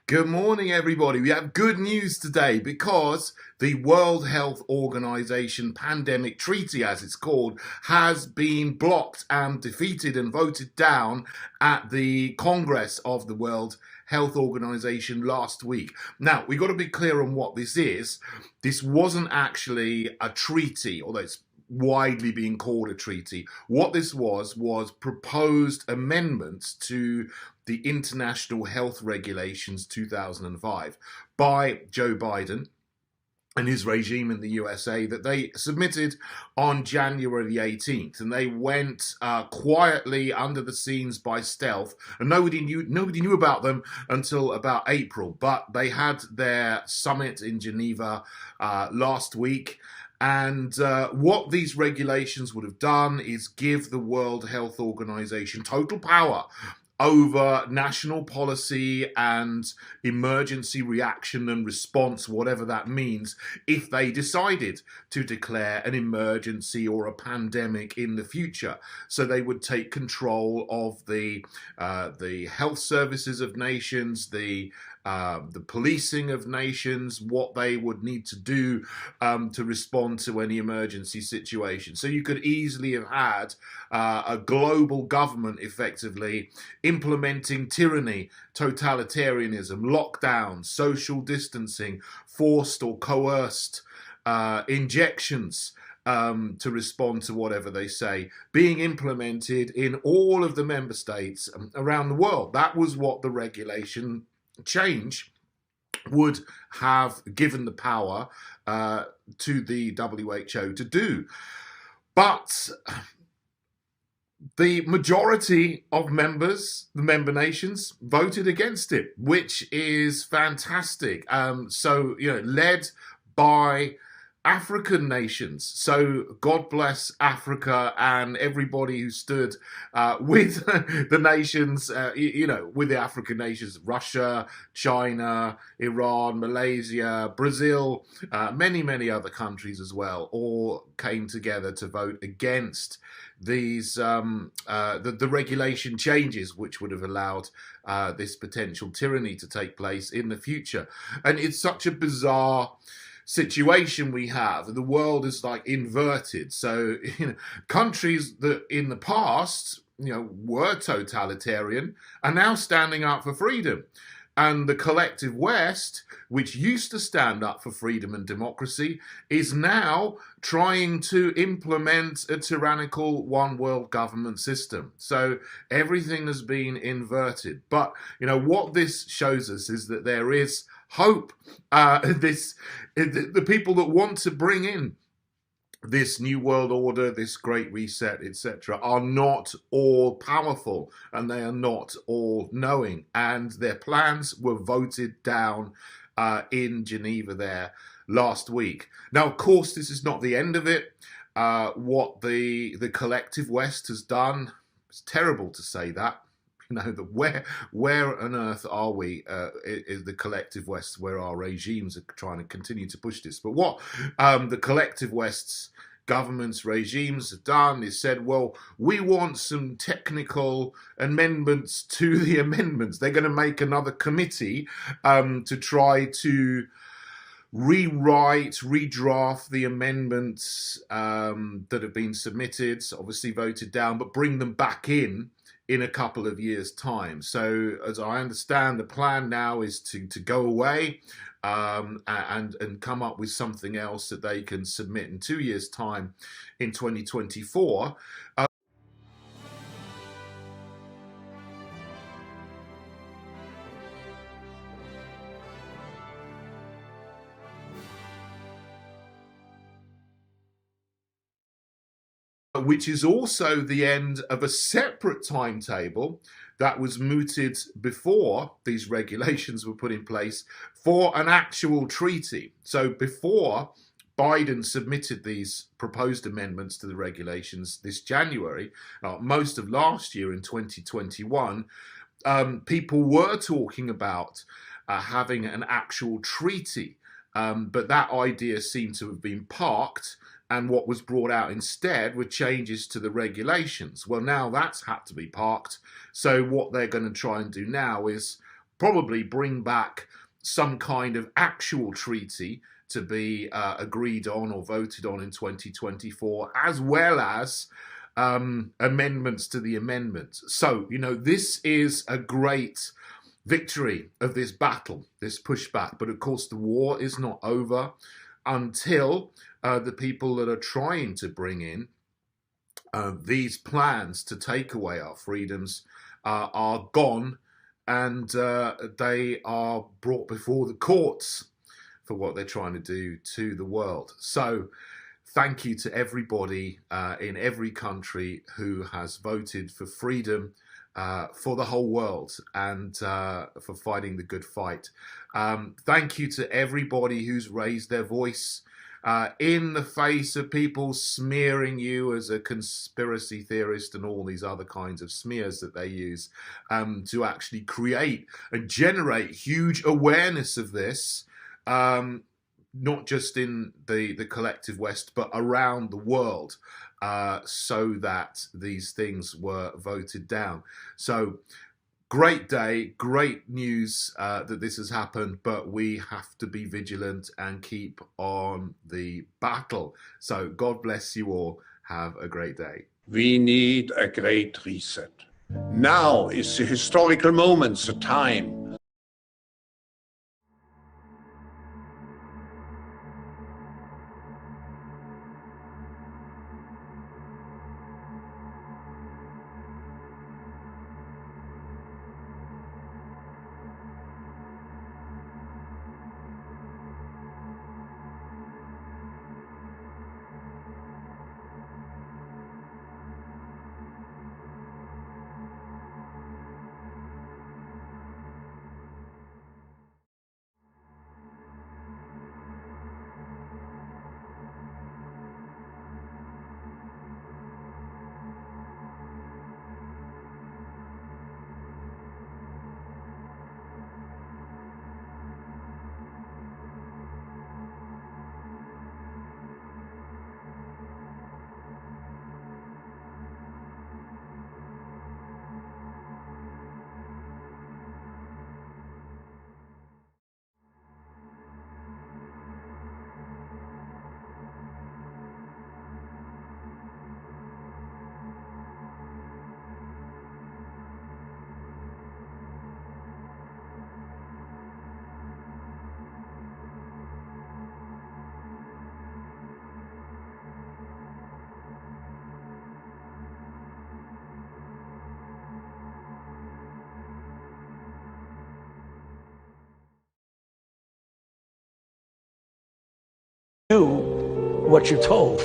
Good morning, everybody. We have good news today because the World Health Organization Pandemic Treaty, as it's called, has been blocked and defeated and voted down at the Congress of the World Health Organization last week. Now, we've got to be clear on what this is. This wasn't actually a treaty, although it's widely being called a treaty. What this was proposed amendments to the International Health Regulations 2005 by Joe Bidén and his regime in the USA that they submitted on January the 18th, and they went quietly under the scenes by stealth, and nobody knew about them until about April. But they had their summit in Geneva last week. And what these regulations would have done is give the World Health Organization total power over national policy and emergency reaction and response, whatever that means, if they decided to declare an emergency or a pandemic in the future. So they would take control of the health services of nations, the policing of nations, what they would need to do to respond to any emergency situation. So you could easily have had a global government effectively implementing tyranny, totalitarianism, lockdowns, social distancing, forced or coerced injections to respond to whatever they say, being implemented in all of the member states around the world. That was what the regulation change would have given the power to the WHO to do. But the majority of members, the member nations, voted against it, which is fantastic. Led by African nations. So God bless Africa and everybody who stood with the nations, with the African nations, Russia, China, Iran, Malaysia, Brazil, many other countries as well, all came together to vote against these the regulation changes which would have allowed this potential tyranny to take place in the future. And it's such a bizarre situation we have. The world is like inverted. So, countries that in the past, were totalitarian are now standing up for freedom. And the collective West, which used to stand up for freedom and democracy, is now trying to implement a tyrannical one world government system. So everything has been inverted. But, what this shows us is that there is hope. The people that want to bring in this new world order, this great reset, etc., are not all powerful and they are not all knowing. And their plans were voted down in Geneva there last week. Now, of course, this is not the end of it. What the collective West has done, it's terrible to say that. Where on earth are we? Is the collective West, where our regimes are trying to continue to push this? But what the collective West's governments, regimes have done is said, well, we want some technical amendments to the amendments. They're going to make another committee to try to redraft the amendments that have been submitted, obviously voted down, but bring them back in a couple of years' time. So as I understand, the plan now is to go away and come up with something else that they can submit in 2 years' time in 2024. Which is also the end of a separate timetable that was mooted before these regulations were put in place for an actual treaty. So before Biden submitted these proposed amendments to the regulations this January, most of last year in 2021, people were talking about having an actual treaty, but that idea seemed to have been parked. And what was brought out instead were changes to the regulations. Well, now that's had to be parked. So what they're going to try and do now is probably bring back some kind of actual treaty to be agreed on or voted on in 2024, as well as amendments to the amendments. So, you know, this is a great victory of this battle, this pushback. But of course, the war is not over until the people that are trying to bring in these plans to take away our freedoms are gone, and they are brought before the courts for what they're trying to do to the world. So thank you to everybody in every country who has voted for freedom for the whole world and for fighting the good fight. Thank you to everybody who's raised their voice in the face of people smearing you as a conspiracy theorist and all these other kinds of smears that they use to actually create and generate huge awareness of this, not just in the collective West, but around the world, so that these things were voted down. So great day, great news that this has happened, but we have to be vigilant and keep on the battle. So God bless you all. Have a great day. We need a great reset. Now is the historical moment, the time. Do what you're told.